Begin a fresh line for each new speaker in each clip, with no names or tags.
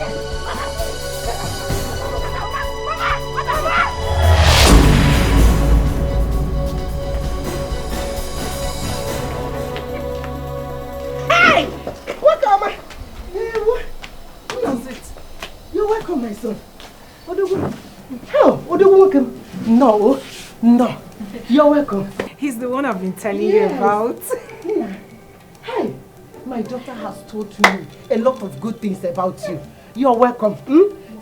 Hey! Welcome! What is it? You're welcome, my son. What do you welcome? No. You're welcome.
He's the one I've been telling you about.
Yeah. Hey, my daughter has told me a lot of good things about you. You're welcome.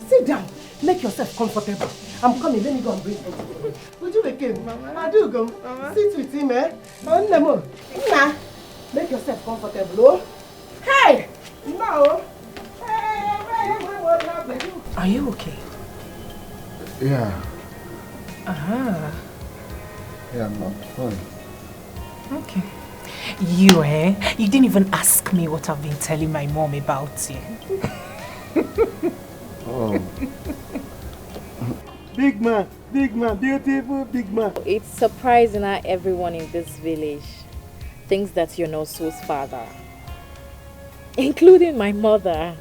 Sit down. Make yourself comfortable. I'm coming. Let me go and bring something. Would you make him? Mama. I do go. Mama. Sit with him, eh? Nah. Make yourself comfortable, oh? Hey! No!
Are you okay?
Yeah.
Yeah, I'm fine.
Okay. You, You didn't even ask me what I've been telling my mom about you.
Oh.
Big man, beautiful big man.
It's surprising how everyone in this village thinks that you're Nosu's father, including my mother.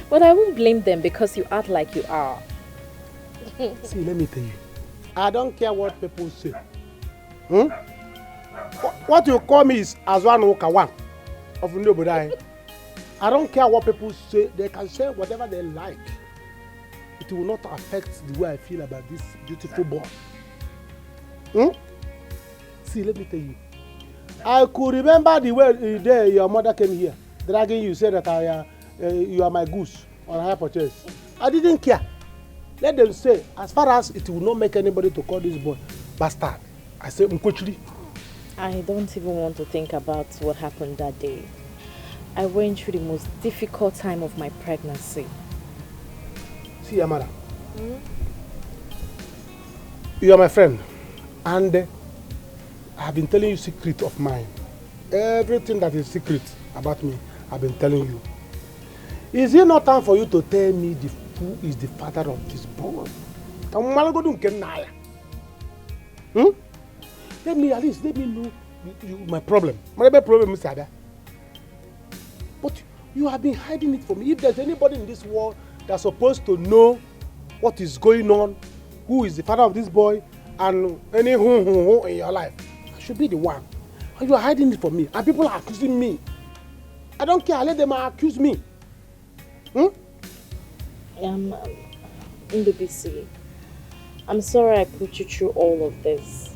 But I won't blame them because you act like you are.
See, let me tell you. I don't care what people say. What you call me is Azwan Okawan of nobody. I don't care what people say. They can say whatever they like. It will not affect the way I feel about this beautiful boy. See, let me tell you. I could remember the day your mother came here, dragging you, said that you are my goose on high purchase. I didn't care. Let them say, as far as it will not make anybody to call this boy bastard. I say, Mkochiri.
I don't even want to think about what happened that day. I went through the most difficult time of my pregnancy.
See, Amara. You are my friend. And I have been telling you secret of mine. Everything that is secret about me, I've been telling you. Is it not time for you to tell me who is the father of this boy? Let me know my problem. My problem is that. But you have been hiding it from me. If there's anybody in this world that's supposed to know what is going on, who is the father of this boy, and any who in your life, I should be the one. And you are hiding it from me, and people are accusing me. I don't care. Let them accuse me.
Ndubisi, I'm sorry I put you through all of this.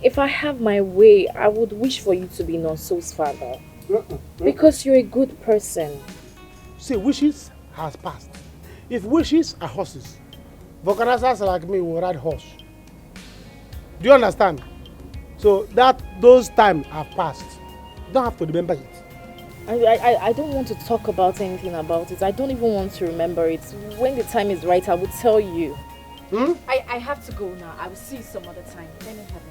If I have my way, I would wish for you to be Nonso's father. Because you're a good person.
See, wishes has passed. If wishes are horses, vulcanizers like me will ride horse. Do you understand? So those times have passed. You don't have to remember it.
I don't want to talk about anything about it. I don't even want to remember it. When the time is right, I will tell you. I have to go now. I will see you some other time. Let me have it.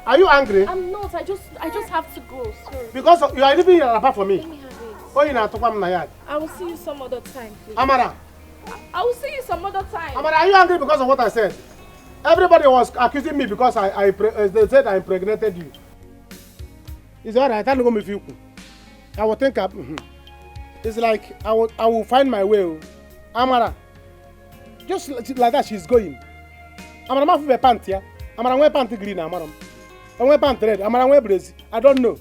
Are you angry?
I'm not. I just have to go. Sorry.
Because you are leaving your apart for me.
Let me have it.
Oh, you know,
I will see you some other time, please.
Amara.
I will see you some other time.
Amara, are you angry because of what I said? Everybody was accusing me because they said I impregnated you. It's alright. I don't go with you. I will think it's like I will find my way. Amara. Just like that, she's going. Amara, I'm wear pants here. Amara, wear pants green. Amara, I wear pants red. Amara, wear brace. I don't know.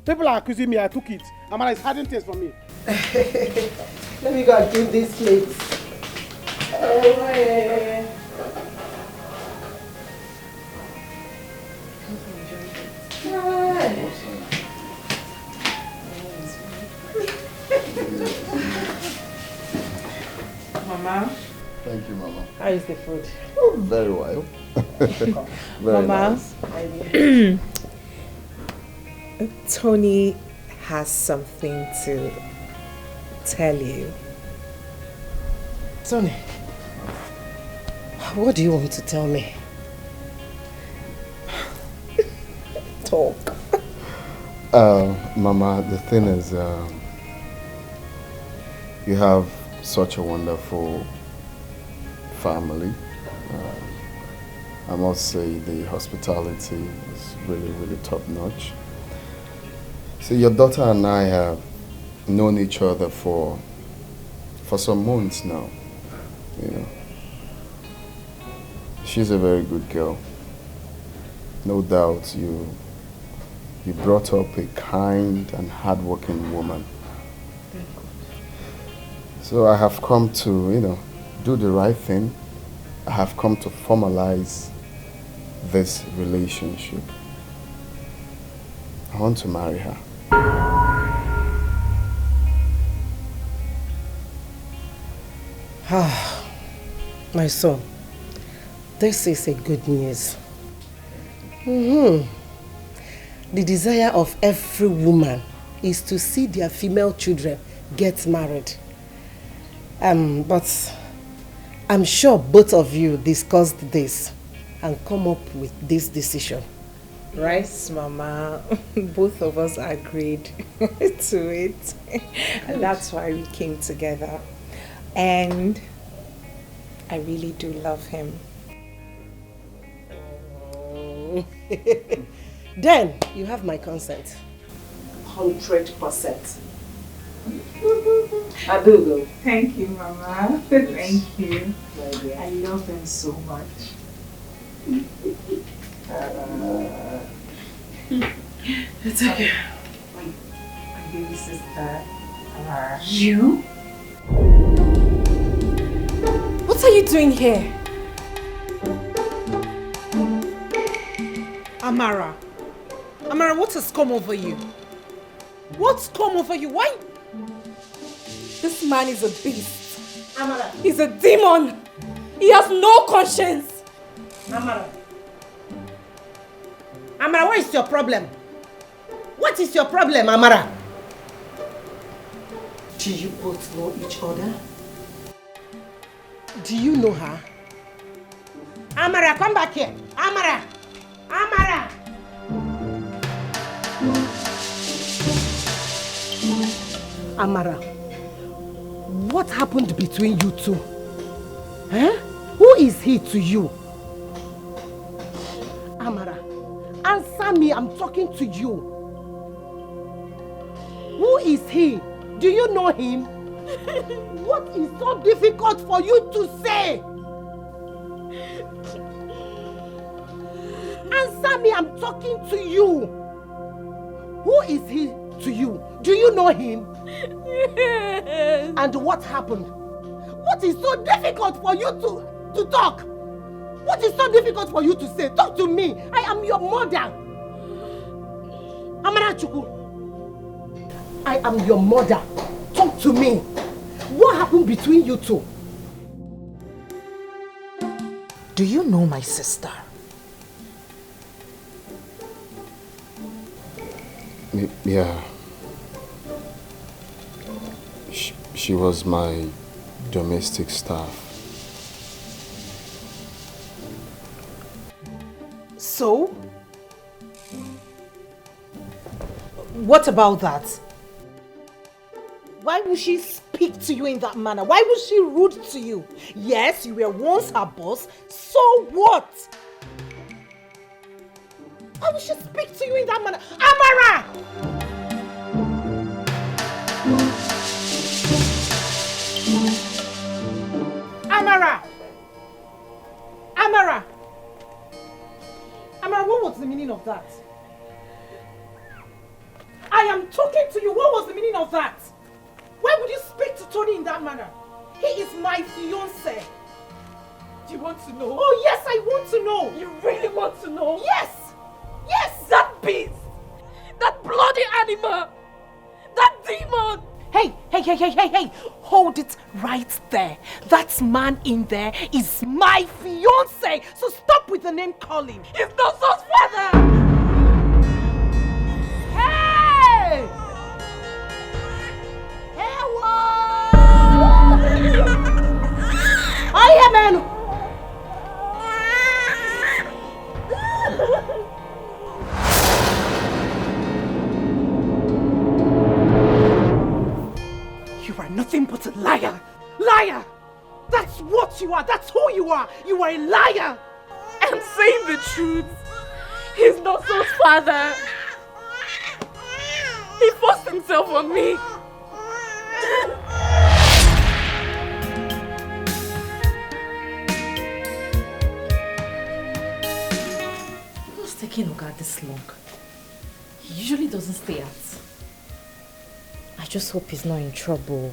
People are accusing me. I took it. Amara is hiding things from me.
Let me go and clean this plate.
Mama.
Thank you, Mama.
How is the food?
Oh, very well. Very
Mama.
nice.
Tony has something to tell you.
Tony, what do you want to tell me? Talk.
Mama, the thing is, you have such a wonderful family. I must say the hospitality is really, really top notch. So your daughter and I have known each other for some months now, you know. She's a very good girl. No doubt you brought up a kind and hardworking woman. So I have come to, you know, do the right thing. I have come to formalize this relationship. I want to marry her.
My son, this is a good news. The desire of every woman is to see their female children get married. But I'm sure both of you discussed this and come up with this decision. Right?
Yes, Mama. Both of us agreed to it. And that's why we came together. And I really do love him.
Then you have my consent. 100%. Abugo.
Thank you, Mama. Thank you. My dear. I love him so much.
It's okay.
My baby sister. You?
What are you doing here?
Amara, what has come over you? What's come over you? Why?
This man is a beast. Amara. He's a demon. He has no conscience.
Amara, what is your problem? What is your problem, Amara? Do you both know each other? Do you know her? Amara, come back here. Amara! Amara, what happened between you two? Huh? Who is he to you? Amara, answer me, I'm talking to you. Who is he? Do you know him? What is so difficult for you to say? Answer me, I'm talking to you. Who is he to you? Do you know him?
Yes.
And what happened? What is so difficult for you to talk? What is so difficult for you to say? Talk to me. I am your mother. Amara Chukwu. I am your mother. Talk to me. What happened between you two?
Do you know my sister?
Yeah. She was my domestic staff.
So? What about that? Why would she speak to you in that manner? Why was she rude to you? Yes, you were once her boss, so what? Why would she speak to you in that manner? Amara! Amara, what was the meaning of that? I am talking to you. What was the meaning of that? Why would you speak to Tony in that manner? He is my fiancé.
Do you want to know?
Oh yes, I want to know.
You really want to know?
Yes! Yes!
That beast! That bloody animal! That demon!
Hey! Hold it right there. That man in there is my fiancé. So stop with the name calling.
He's not Nonso's father!
Hey! I am an... You are nothing but a liar! Liar! That's what you are! That's who you are! You are a liar!
I'm saying the truth. He's Nonso's father. He forced himself on me. taking Oga this long? He usually doesn't stay out. I just hope he's not in trouble.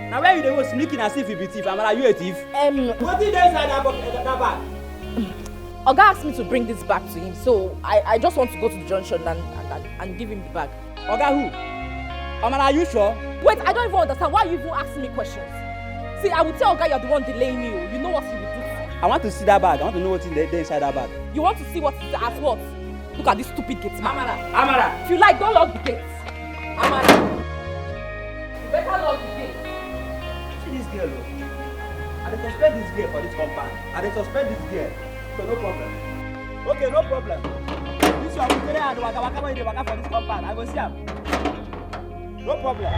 Now where you was sneaking as if you be thief? Are you a thief? What did they say that bag?
Oga asked me to bring this back to him, so I just want to go to the junction and give him the bag.
Oga who? Are you sure?
Wait, I don't even understand. Why are you even asking me questions? See, I will tell Oga you're the one delaying me. You know what he will do.
I want to see that bag. I want to know what's inside that bag.
You want to see what is as what? Look at this stupid gate man.
Amara!
If you like, don't lock the gate. Amara! You better lock the gate.
See this girl, look. I suspect this girl for this compound. I suspect this girl. So no problem. Okay, no problem. This one will and waka for this compound. I go see him. No problem.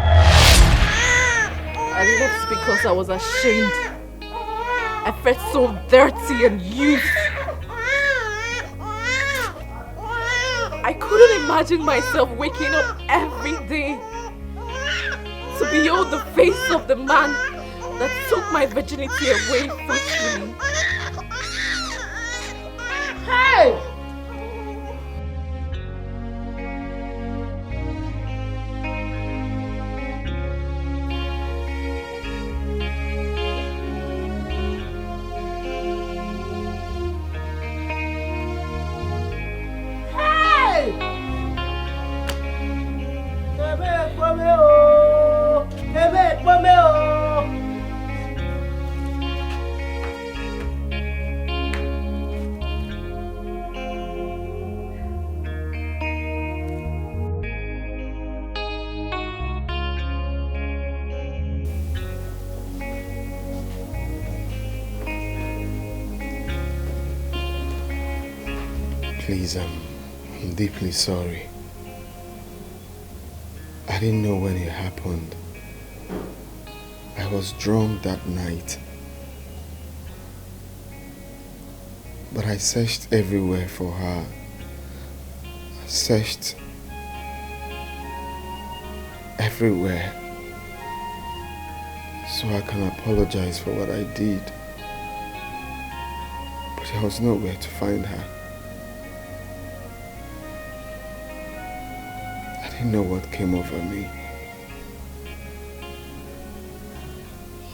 I left because I was ashamed. I felt so dirty and used. I couldn't imagine myself waking up every day to behold the face of the man that took my virginity away forcefully. Hey!
Please, I'm deeply sorry. I didn't know when it happened. I was drunk that night. But I searched everywhere for her. I searched everywhere. So I can apologize for what I did. But there was nowhere to find her. I didn't know what came over me.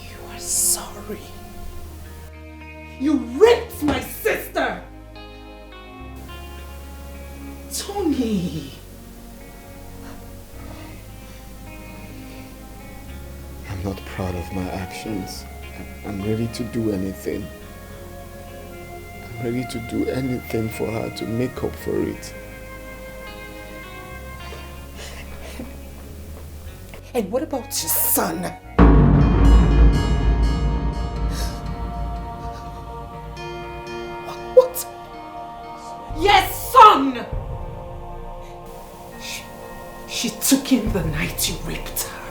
You are sorry. You raped my sister! Tony!
I'm not proud of my actions. I'm ready to do anything. I'm ready to do anything for her to make up for it.
And what about your son? What? Yes, son! She took him the night you raped her.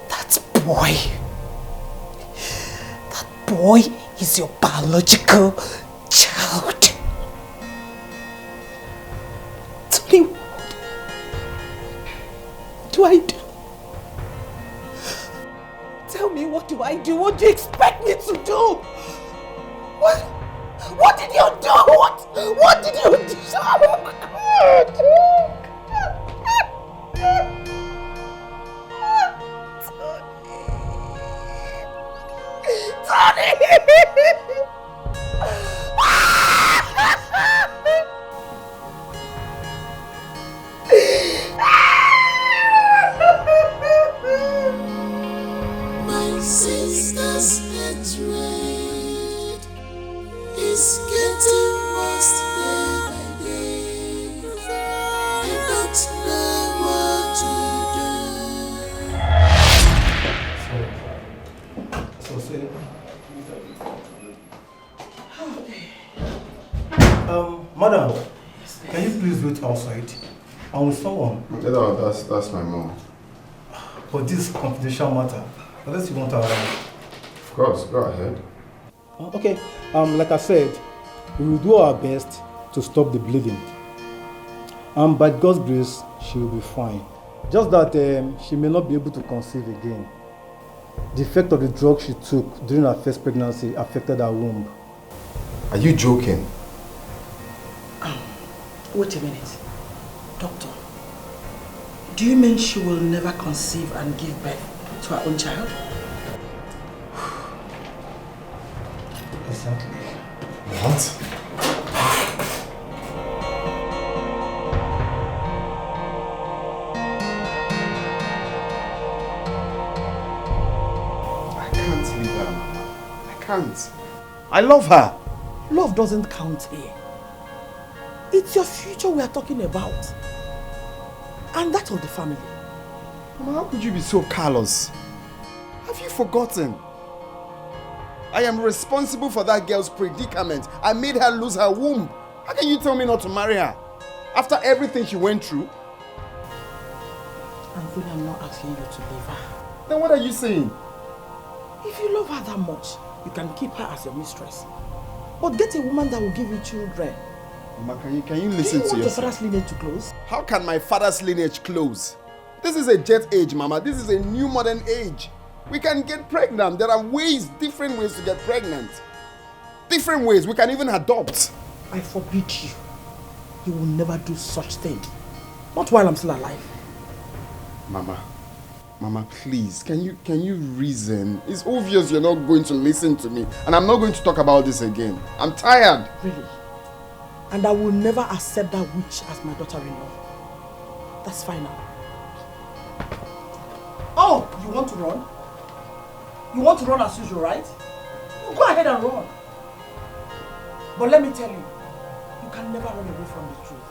That boy is your biological
child. Tony, what do I do? Tell me, what do I do? What do you expect me to do? What did you do? What did you do? Tony!
My sister's hatred is getting worse day by day. I don't know what to do.
So say. Madam, can you please wait outside? I'm with someone.
No, that's my mom.
For this confidential matter, unless you want to arrive.
Of course, go ahead.
Okay, like I said, we will do our best to stop the bleeding. By God's grace, she will be fine. Just that she may not be able to conceive again. The effect of the drug she took during her first pregnancy affected her womb.
Are you joking?
Wait a minute. Doctor, do you mean she will never conceive and give birth to her own child?
Exactly.
What? I can't leave her, Mama. I can't. I love her.
Love doesn't count here. It's your future we are talking about. And that of the family.
Mama, how could you be so callous? Have you forgotten? I am responsible for that girl's predicament. I made her lose her womb. How can you tell me not to marry her? After everything she went through?
Anthony, I'm not asking you to leave her.
Then what are you saying?
If you love her that much, you can keep her as your mistress. But get a woman that will give you children.
Mama, can you listen to yourself?
Do you want your father's lineage to close?
How can my father's lineage close? This is a jet age, Mama. This is a new modern age. We can get pregnant. There are different ways to get pregnant. Different ways. We can even adopt.
I forbid you. You will never do such thing. Not while I'm still alive.
Mama, please, can you reason? It's obvious you're not going to listen to me. And I'm not going to talk about this again. I'm tired.
Really? And I will never accept that witch as my daughter-in-law. That's final. Oh, you want to run? You want to run as usual, right? You go ahead and run. But let me tell you, you can never run away from the truth.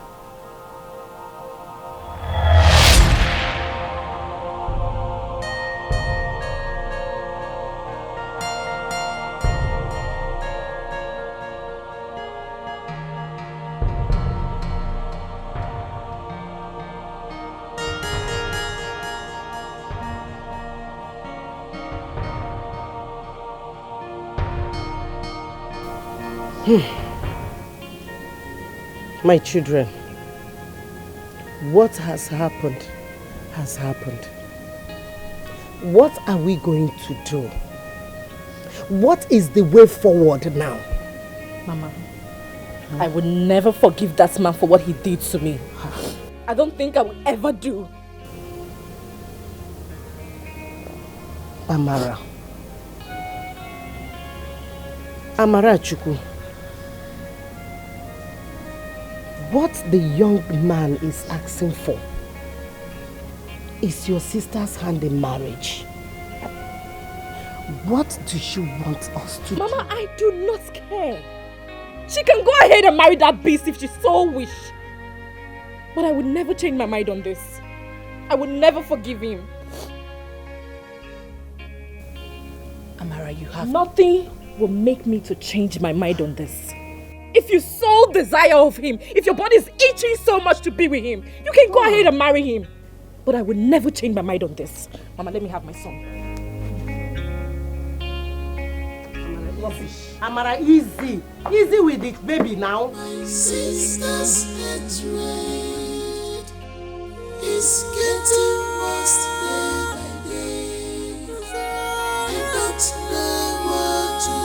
My children, what has happened has happened. What are we going to do? What is the way forward now?
Mama, I would never forgive that man for what he did to me. I don't think I will ever do.
Amara Chukwu. What the young man is asking for is your sister's hand in marriage. What do she want us to do?
Mama, I do not care. She can go ahead and marry that beast if she so wish. But I would never change my mind on this. I would never forgive him.
Amara, you have...
Nothing will make me to change my mind on this. If you so desire of him, if your body is itching so much to be with him, you can go ahead and marry him. But I will never change my mind on this. Mama, let me have my son.
Amara, rubbish. Amara, easy. Easy with it, baby, now.
My sister's hatred is getting worse day by day. I don't know what to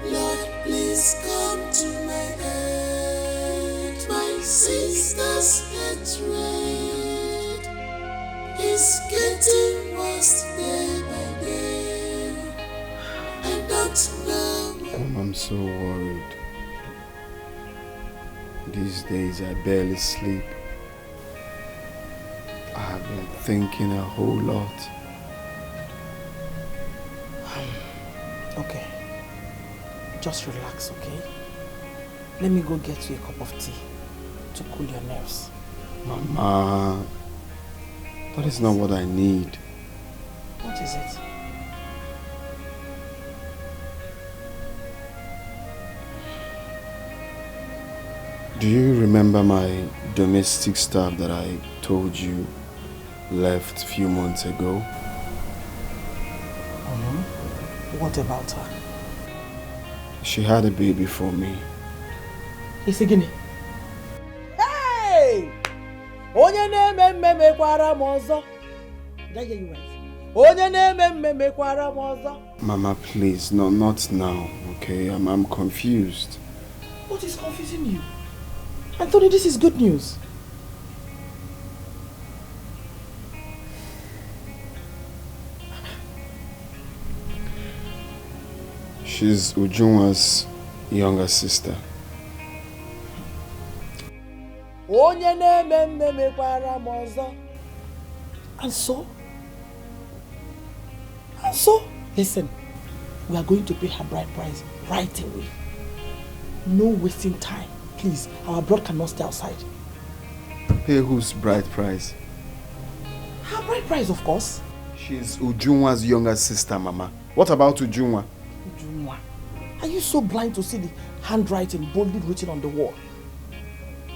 do. Lord, please come to my aid. My sister's hatred is getting worse day by day. I don't know.
I'm so worried. These days I barely sleep. I have been thinking a whole lot.
Okay. Just relax, okay? Let me go get you a cup of tea to cool your nerves.
Mama, that is not what I need.
What is it?
Do you remember my domestic staff that I told you left a few months ago?
What about her?
She had a baby for me.
Is it Guinea? Hey! Onye na-eme mekwara m ọzọ. Did I hear you right? Onye na-eme mekwara m ọzọ.
Mama, please, no, not now, okay? I'm confused.
What is confusing you? Anthony, this is good news.
She's Ujunwa's younger sister.
Onye na-eme mekwara m ọzọ. And so? Listen, we are going to pay her bride price right away. No wasting time. Please, our bride cannot stay outside.
Pay whose bride price?
Her bride price, of course.
She's Ujunwa's younger sister, Mama. What about Ujunwa?
Ujunwa? Are you so blind to see the handwriting boldly written on the wall?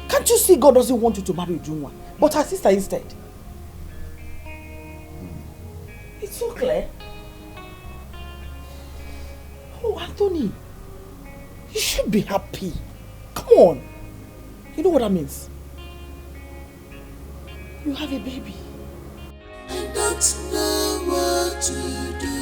Can't you see God doesn't want you to marry Ujunwa, but her sister instead? It's so clear. Oh, Anthony, you should be happy. Come on. You know what that means? You have a baby.
I don't know what to do.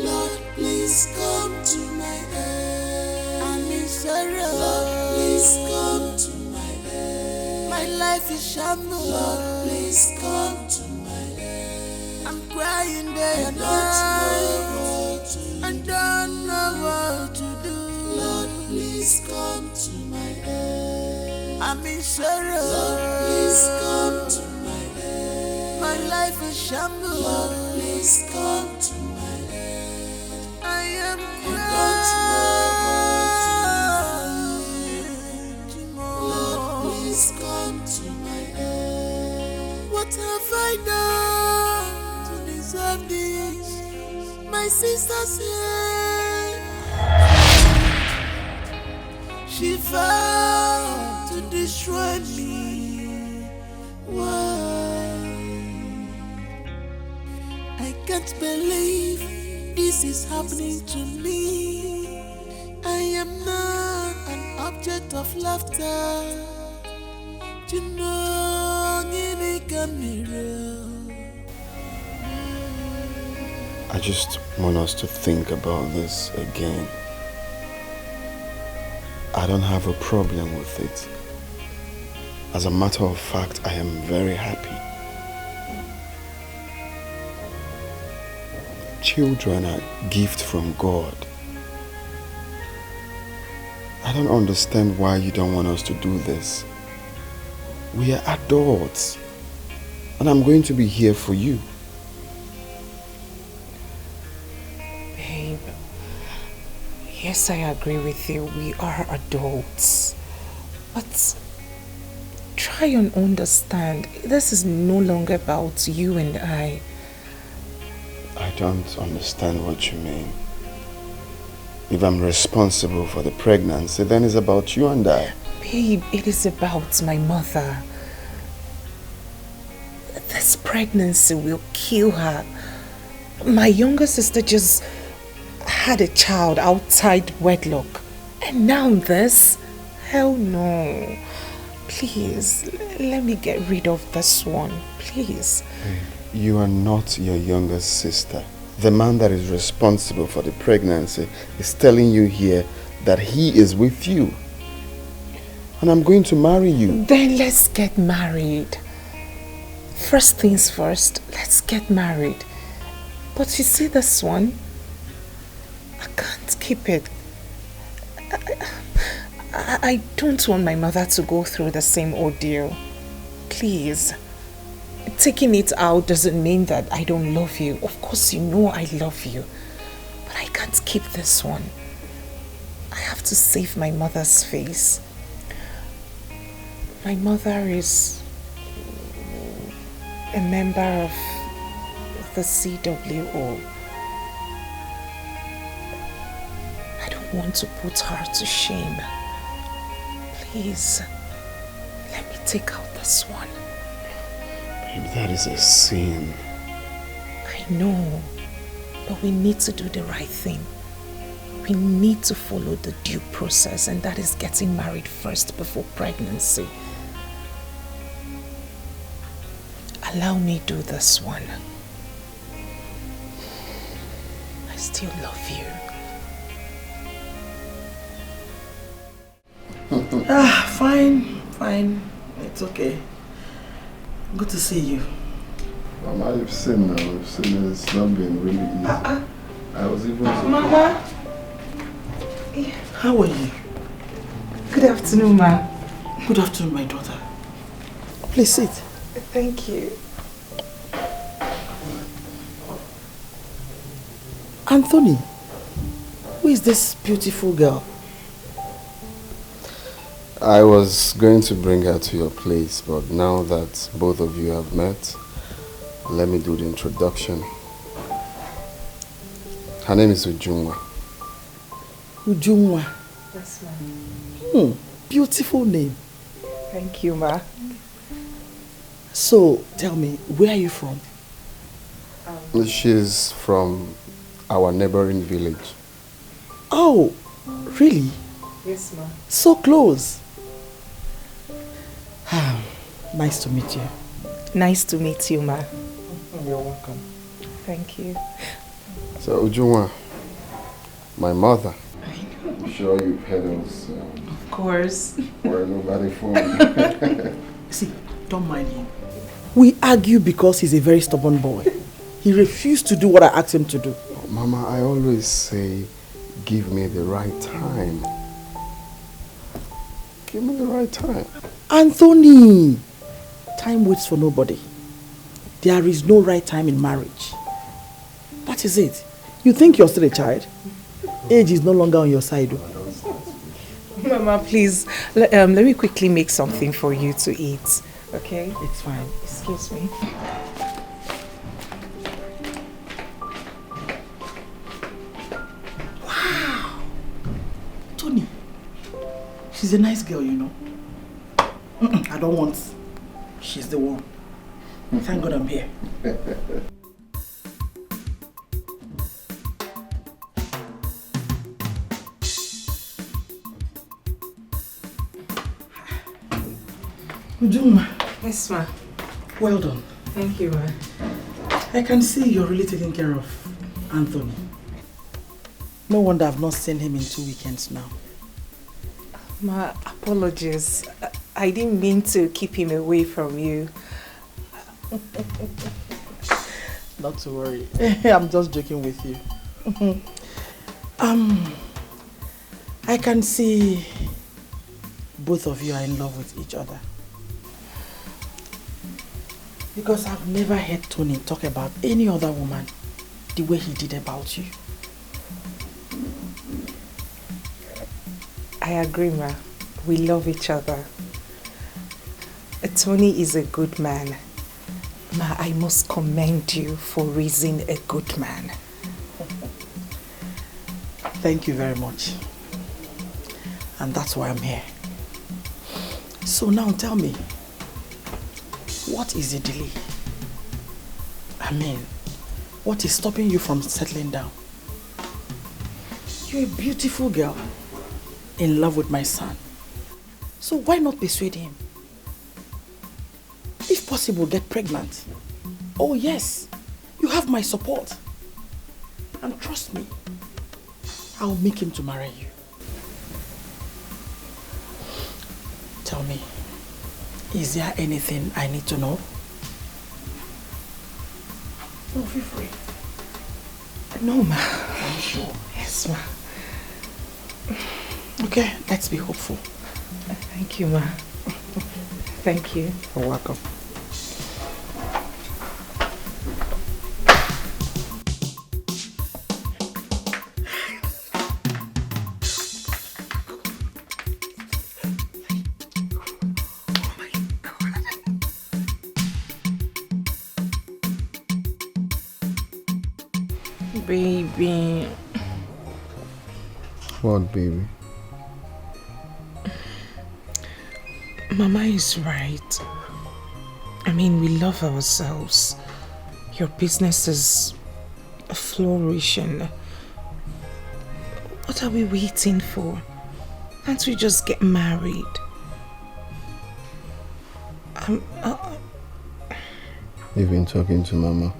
Lord, please come to my aid. I'm in sorrow. Lord, please come to my aid. My life is shambles. Lord, please come to my aid. I'm crying day and night. I don't know what to do. Lord, please come to my aid. I'm in sorrow. Lord, please come to my aid. My life is shambles. Lord, please come to my aid. I am crying. Lord, please come to my aid. What have I done to deserve this? My sister's here. She vowed to destroy me. Why? I can't believe this is happening to me. I am not an object of laughter. You know, in camera.
I just want us to think about this again. I don't have a problem with it. As a matter of fact, I am very happy. Children are a gift from God. I don't understand why you don't want us to do this. We are adults, and I'm going to be here for you.
Babe, yes, I agree with you. We are adults. But try and understand, this is no longer about you and I.
I don't understand what you mean. If I'm responsible for the pregnancy, then it's about you and I.
Babe, it is about my mother. This pregnancy will kill her. My younger sister just had a child outside wedlock. And now this? Hell no. Please, let me get rid of this one. Please.
You are not your younger sister. The man that is responsible for the pregnancy is telling you here that he is with you. And I'm going to marry you.
Then let's get married. First things first, let's get married. But you see this one? I can't keep it. I don't want my mother to go through the same ordeal. Please. Taking it out doesn't mean that I don't love you. Of course you know I love you. But I can't keep this one. I have to save my mother's face. My mother is a member of the CWO. I don't want to put her to shame. Please, let me take out this one.
Babe, that is a sin.
I know, but we need to do the right thing. We need to follow the due process, and that is getting married first before pregnancy. Allow me do this one. I still love you.
Fine. It's okay. Good to see you.
Mama, you've seen now. You've seen it. It's not been really easy. I was even so
Mama!
How are you?
Good afternoon, ma.
Good afternoon, my daughter. Please sit.
Thank you.
Anthony, who is this beautiful girl?
I was going to bring her to your place, but now that both of you have met, let me do the introduction. Her name is Ujunwa.
Ujunwa.
Yes, ma'am.
Beautiful name.
Thank you, ma.
So, tell me, where are you from?
She's from our neighboring village.
Oh, really?
Yes, ma'am.
So close. Nice to meet you.
Nice to meet you, ma.
You're welcome.
Thank you.
So, Ujunwa, my mother. I'm sure you've heard us.
Of course.
Where nobody phone.
See, don't mind him. We argue because he's a very stubborn boy. He refused to do what I asked him to do.
Mama, I always say, give me the right time. Give me the right time.
Anthony! Time waits for nobody. There is no right time in marriage. That is it. You think you're still a child? Age is no longer on your side.
Mama, please, let me quickly make something for you to eat. Okay?
It's fine.
Excuse me.
Wow! Tony, she's a nice girl, you know. I don't want. She's the one. Thank God I'm here. Ujunwa.
Yes, ma.
Well done.
Thank you, ma.
I can see you're really taking care of Anthony. No wonder I've not seen him in 2 weekends now.
Ma, apologies. I didn't mean to keep him away from you.
Not to worry. I'm just joking with you. I can see both of you are in love with each other. Because I've never heard Tony talk about any other woman the way he did about you.
I agree, ma. We love each other. Tony is a good man. Ma, I must commend you for raising a good man.
Thank you very much. And that's why I'm here. So now tell me, what is the delay? I mean,
What is stopping you from settling down? You're a beautiful girl in love with my son. So why not persuade him? If possible, get pregnant. Oh yes, you have my support. And trust me, I'll make him to marry you. Tell me, is there anything I need to know? No, feel free.
No, ma.
Are you sure?
Yes, ma.
Okay, let's be hopeful.
Thank you, ma. Thank you.
You're welcome.
Baby.
What, baby?
Mama is right. I mean, we love ourselves. Your business is flourishing. What are we waiting for? Can't we just get married?
You've been talking to Mama?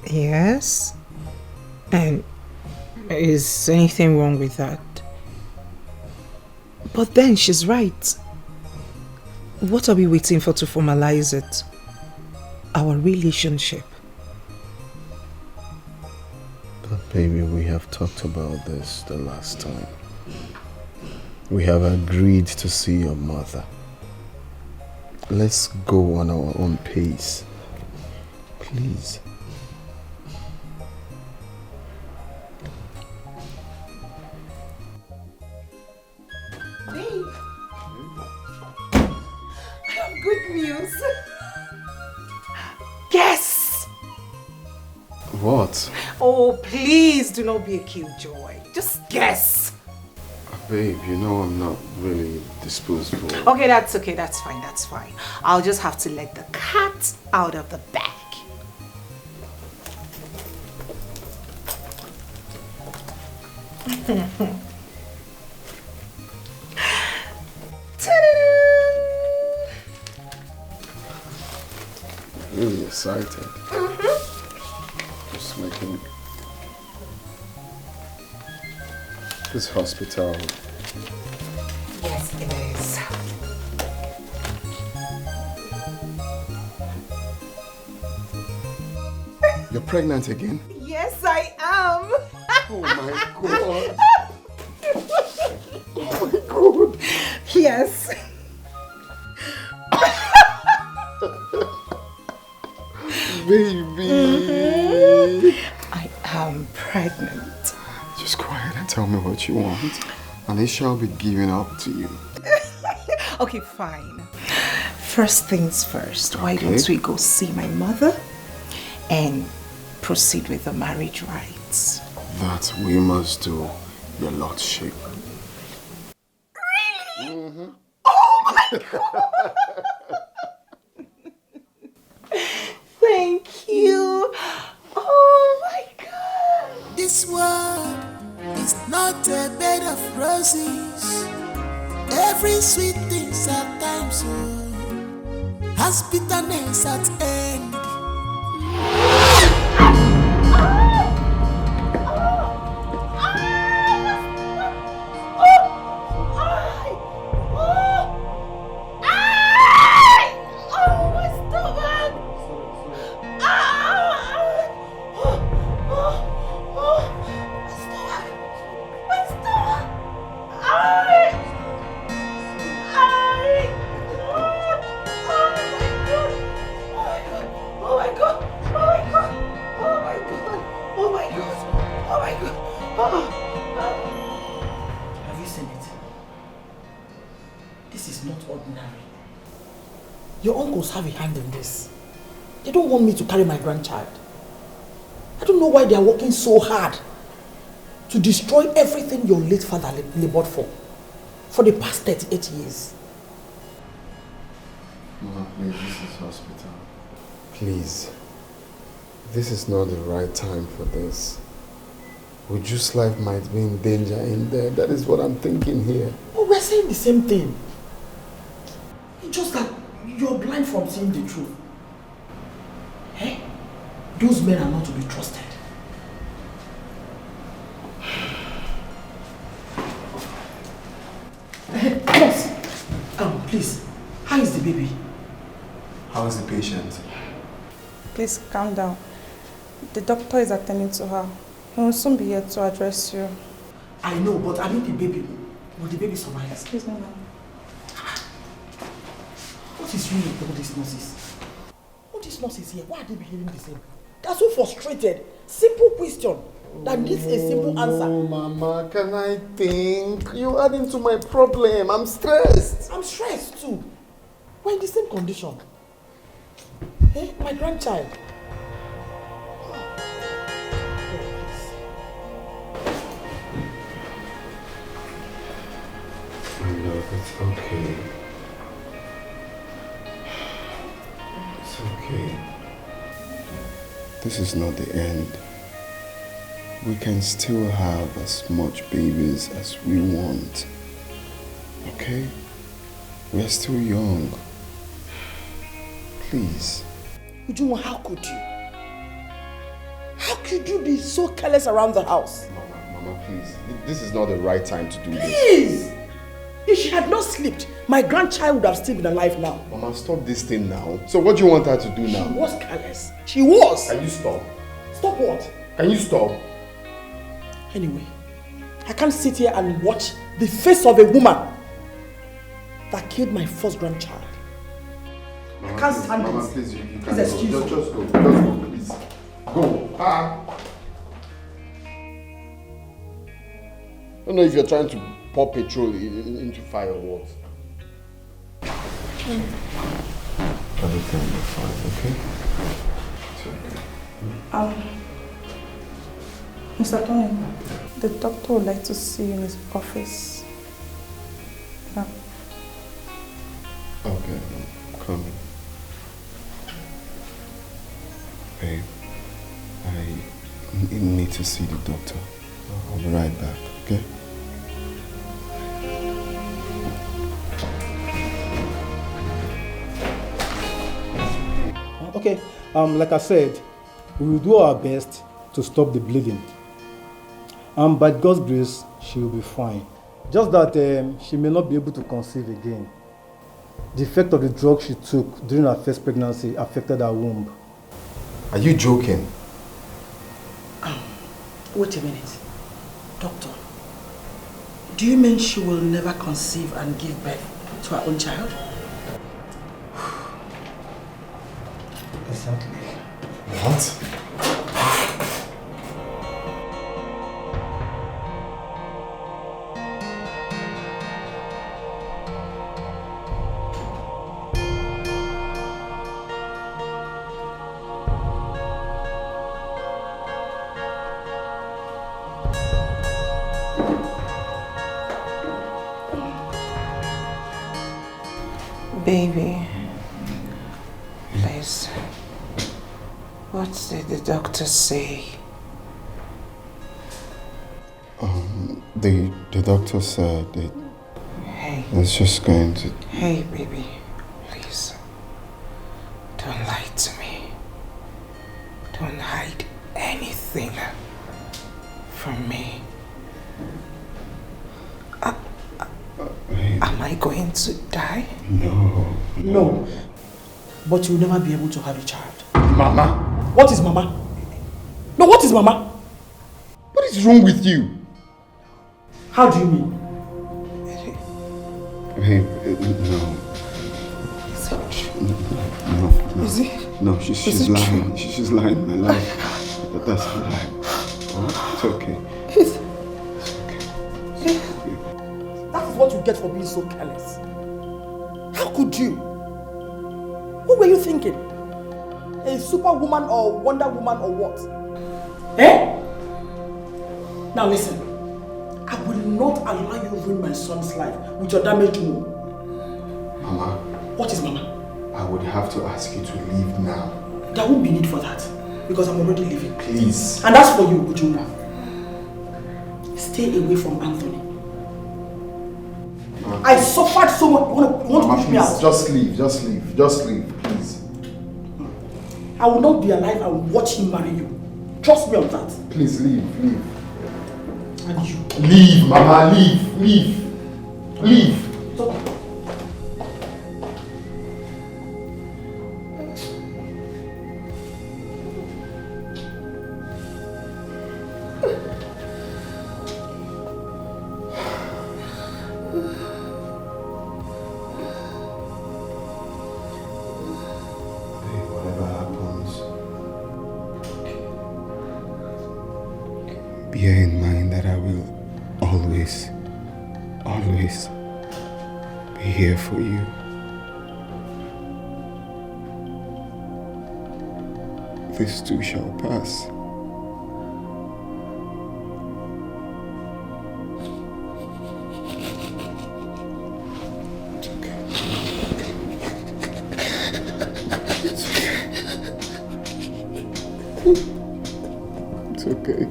Yes. And is anything wrong with that? But then she's right. What are we waiting for to formalize it? Our relationship.
But baby, we have talked about this the last time. We have agreed to see your mother. Let's go on our own pace. Please.
Babe, I have good news. Guess!
What?
Oh, please do not be a killjoy. Just guess.
Babe, you know I'm not really disposed for...
Okay, that's okay. That's fine. That's fine. I'll just have to let the cat out of the bag.
Really excited. Just making this hospital.
Yes, it is.
You're pregnant again?
Yes, I am.
Oh my God. Oh my God.
Yes.
Baby.
I am pregnant.
Just quiet and tell me what you want, and it shall be given up to you.
Okay, fine. First things first, why don't we go see my mother and proceed with the marriage rites?
That we must do, your lordship.
Really? Oh my God! Thank you. Oh my God.
This world is not a bed of roses. Every sweet thing's at times so has bitterness at end.
Have you seen it? This is not ordinary. Your uncles have a hand in this. They don't want me to carry my grandchild. I don't know why they are working so hard to destroy everything your late father labored for the past 38 years.
Mama, please, this is hospital. Please, This is not the right time for this. Uju's life might be in danger in there. That is what I'm thinking here.
Oh, we're saying the same thing. It's just that you're blind from seeing the truth. Hey, those men are not to be trusted. Boss, please, how is the baby?
How is the patient?
Please calm down. The doctor is attending to her. He will soon be here to address you.
I know, but I mean the baby. Will the baby survive?
Excuse me, ma'am.
What is wrong with all these nurses? All these nurses here, why are they behaving the same? They are so frustrated. Simple question that needs a simple answer.
Oh, Mama, can I think? You're adding to my problem. I'm stressed.
I'm stressed too. We're in the same condition. Eh? My grandchild.
Look, it's okay. It's okay. This is not the end. We can still have as much babies as we want. Okay? We're still young. Please.
Uju, how could you? How could you be so careless around the house?
Mama, please. This is not the right time to do this.
Please! If she had not slept, my grandchild would have still been alive now.
Mama, stop this thing now. So what do you want her to do now?
She was careless. She was!
Can you stop?
Stop what?
Can you stop?
Anyway, I can't sit here and watch the face of a woman that killed my first grandchild.
Mama,
I can't stand
Mama,
this.
Please, you
Please
can't
excuse
go.
me.
Just go. Just go, please. Go. I don't know if you're trying to pour petrol into fire or what. Everything will be fine, okay? It's okay.
Mr. Tony, the doctor would like to see you in his office. Yeah.
Okay, I'm coming. Babe, I need to see the doctor. I'll be right back, okay?
Okay, like I said, we will do our best to stop the bleeding. By God's grace, she will be fine. Just that she may not be able to conceive again. The effect of the drug she took during her first pregnancy affected her womb.
Are you joking?
Wait a minute. Doctor, do you mean she will never conceive and give birth to her own child?
Exactly.
What?
Baby, please, what did the doctor say?
The doctor said
Hey.
it's just going to...
Hey, baby, please, don't lie to me. Don't hide anything from me. Am I going to die?
No.
No. But you'll never be able to have a child.
Mama?
What is Mama? No, what is Mama?
What is wrong with you?
How do you mean?
Hey, no.
Is it true?
No.
Is it?
No, she's lying. She's lying, my life. That's a lie. Oh, it's okay.
It's
okay.
That is what you get for being so careless. How could you? What were you thinking? A superwoman or Wonder Woman or what? Eh? Now listen. I will not allow you ruin my son's life with your damaged womb.
Mama.
What is Mama?
I would have to ask you to leave now.
There won't be need for that. because I'm already leaving.
Please.
And as for you, Ujunwa, stay away from Anthony. I suffered so much. You want to push me out?
Just leave, please.
I will not be alive. I will watch him marry you. Trust me on that.
Please leave.
And you.
Leave, Mama, leave.
Stop.
Bear in mind that I will always be here for you. This too shall pass. It's okay.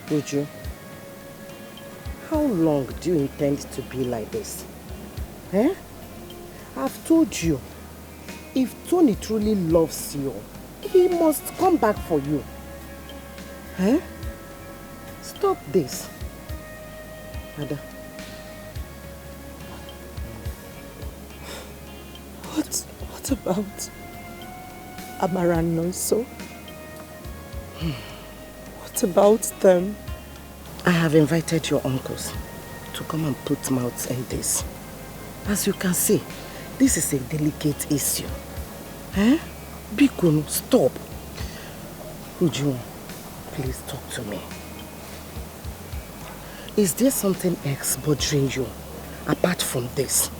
Uju, how long do you intend to be like this? Eh? I've told you, if Tony truly loves you, he must come back for you. Eh? Stop this. Ada.
What about Amara and Nonso? What about them?
I have invited your uncles to come and put mouths in this. As you can see, this is a delicate issue. Eh? Bikunu, stop. Uju, please talk to me. Is there something else bothering you apart from this?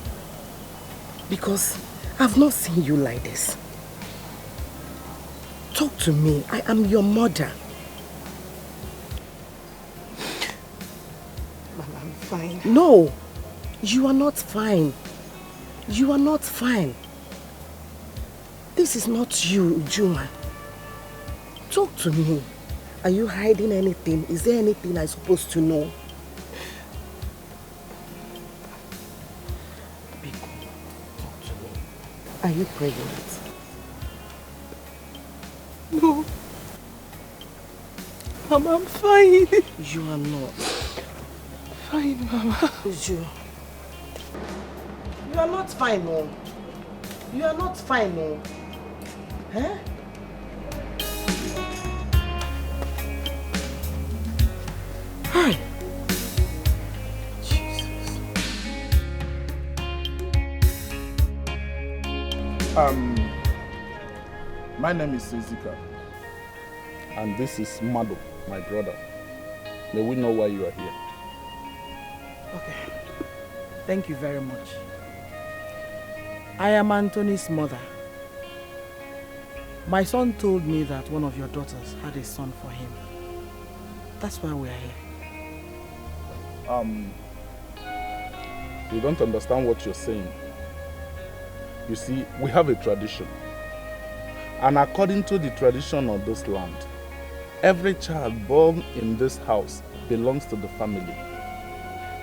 Because I've not seen you like this. Talk to me. I am your mother.
Mama, I'm fine.
No, you are not fine. You are not fine. This is not you, Juma. Talk to me. Are you hiding anything? Is there anything I'm supposed to know? Biko, talk to me. Are you pregnant?
No. Mama, I'm fine.
You are not.
Fine, Mama.
You are not fine, no. You are not fine, no. Huh? Hi. Jesus.
My name is Ezika, and this is Mado, my brother. May we know why you are here?
Okay. Thank you very much. I am Anthony's mother. My son told me that one of your daughters had a son for him. That's why we are here.
You don't understand what you're saying. You see, we have a tradition. And according to the tradition of this land, every child born in this house belongs to the family.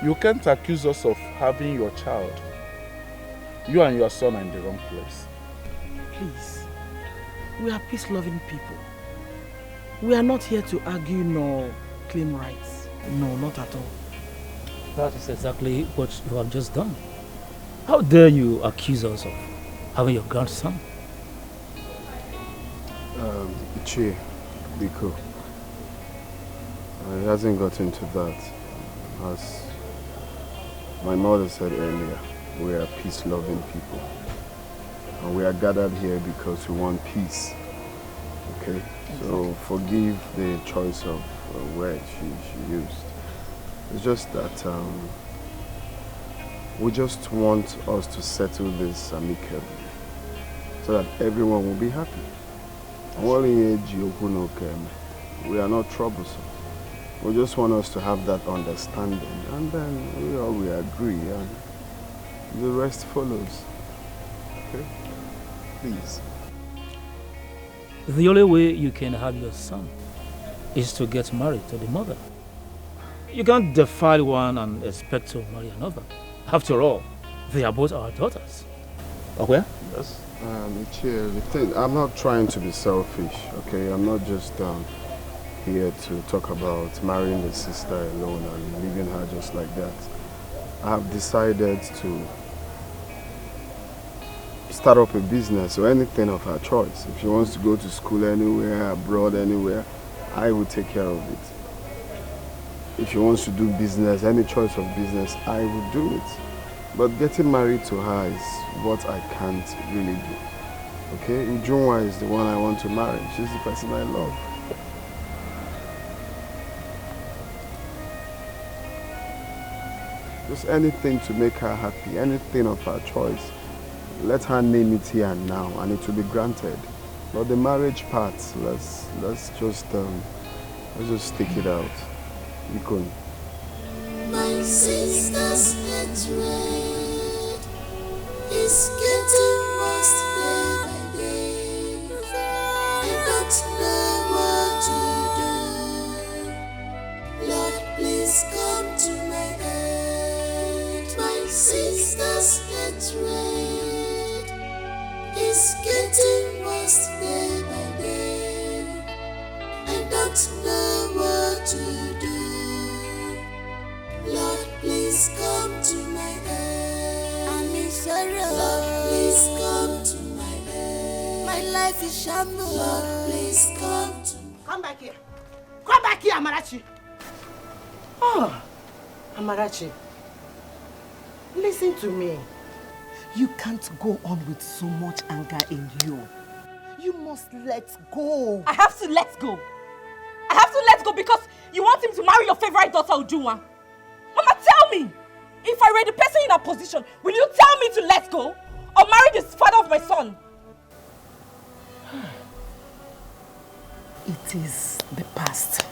You can't accuse us of having your child. You and your son are in the wrong place.
Please, we are peace-loving people. We are not here to argue nor claim rights. No, not at all.
That is exactly what you have just done. How dare you accuse us of having your grandson?
Ichie, Biko. It hasn't got into that. As my mother said earlier, we are peace-loving people. And we are gathered here because we want peace. Okay? So forgive the choice of word she used. It's just that we just want us to settle this amicably so that everyone will be happy. We are not troublesome. We just want us to have that understanding, and then we all agree, and the rest follows. Okay? Please.
The only way you can have your son is to get married to the mother. You can't defile one and expect to marry another. After all, they are both our daughters. Okay?
Yes. I'm not trying to be selfish, okay? I'm not just here to talk about marrying the sister alone and leaving her just like that. I have decided to start up a business or anything of her choice. If she wants to go to school anywhere, abroad, anywhere, I will take care of it. If she wants to do business, any choice of business, I will do it. But getting married to her is what I can't really do. Okay? Ujunwa is the one I want to marry. She's the person I love. Just anything to make her happy, anything of her choice. Let her name it here and now, and it will be granted. But the marriage part, let's just stick it out. Ikon.
My sister's hatred is getting worse day by day. I don't know what to do. Lord, please come to my aid. My sister's hatred is getting worse day by day. I don't know what to do. Lord, please come to my aid. I'm in sorrow. Lord, please come to my aid. My life is shambles. Lord, please come to me.
Come back here. Come back here, Amarachi. Oh, Amarachi. Listen to me. You can't go on with so much anger in you. You must let go.
I have to let go. I have to let go because you want him to marry your favorite daughter, Ujunwa. Mama, tell me, if I were the person in her position, will you tell me to let go or marry the father of my son?
It is the past.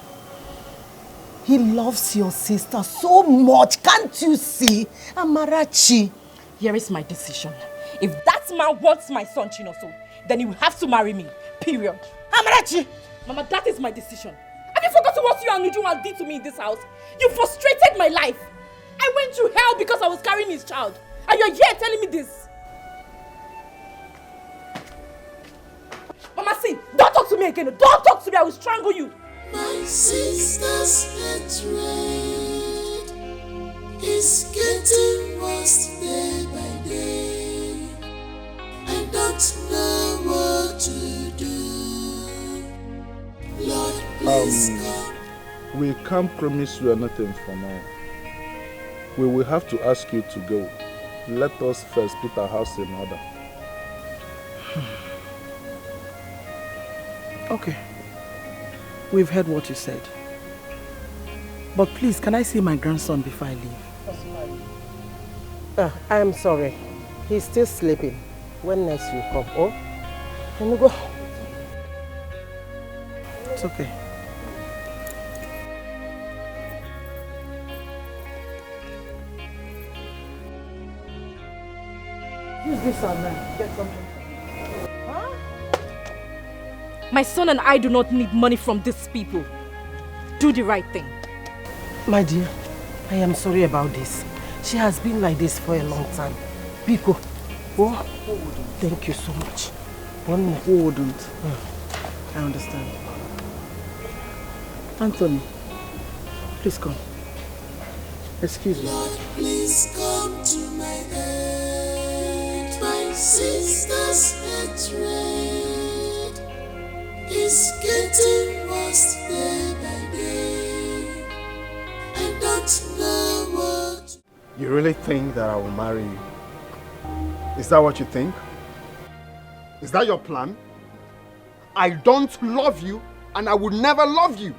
He loves your sister so much, can't you see? Amarachi.
Here is my decision. If that man wants my son, Chinoso, then he will have to marry me. Period.
Amarachi!
Mama, that is my decision. Have you forgotten what you and Ujunwa did to me in this house? You frustrated my life. I went through hell because I was carrying his child. And you're here telling me this. Mama, see, don't talk to me again. Don't talk to me. I will strangle you.
My sister's hatred is getting worse day by day. I don't know what to do. Lord, please come.
We can't promise you anything for now. We will have to ask you to go. Let us first put our house in order.
Okay. We've heard what you said. But please, can I see my grandson before I leave?
I am sorry. He's still sleeping. When next you come? Oh? Can you go?
It's okay.
Use this and get something.
My son and I do not need money from these people. Do the right thing.
My dear, I am sorry about this. She has been like this for a long time. Biko, oh, thank you so much.
One more. Who wouldn't? I understand. Anthony, please come. Excuse me.
Lord, please come to my aid. My sister's hatred is getting worse day by day. I don't know what.
You really think that I will marry you? Is that what you think? Is that your plan? I don't love you and I would never love you.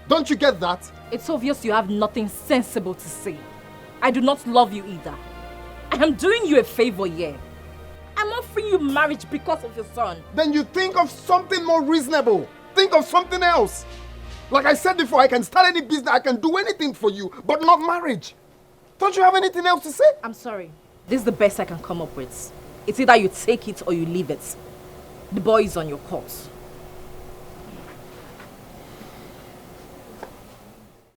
Don't you get that?
It's obvious you have nothing sensible to say. I do not love you either. I am doing you a favor here. I'm offering you marriage because of your son.
Then you think of something more reasonable. Think of something else. Like I said before, I can start any business, I can do anything for you, but not marriage. Don't you have anything else to say?
I'm sorry. This is the best I can come up with. It's either you take it or you leave it. The boy is on your course.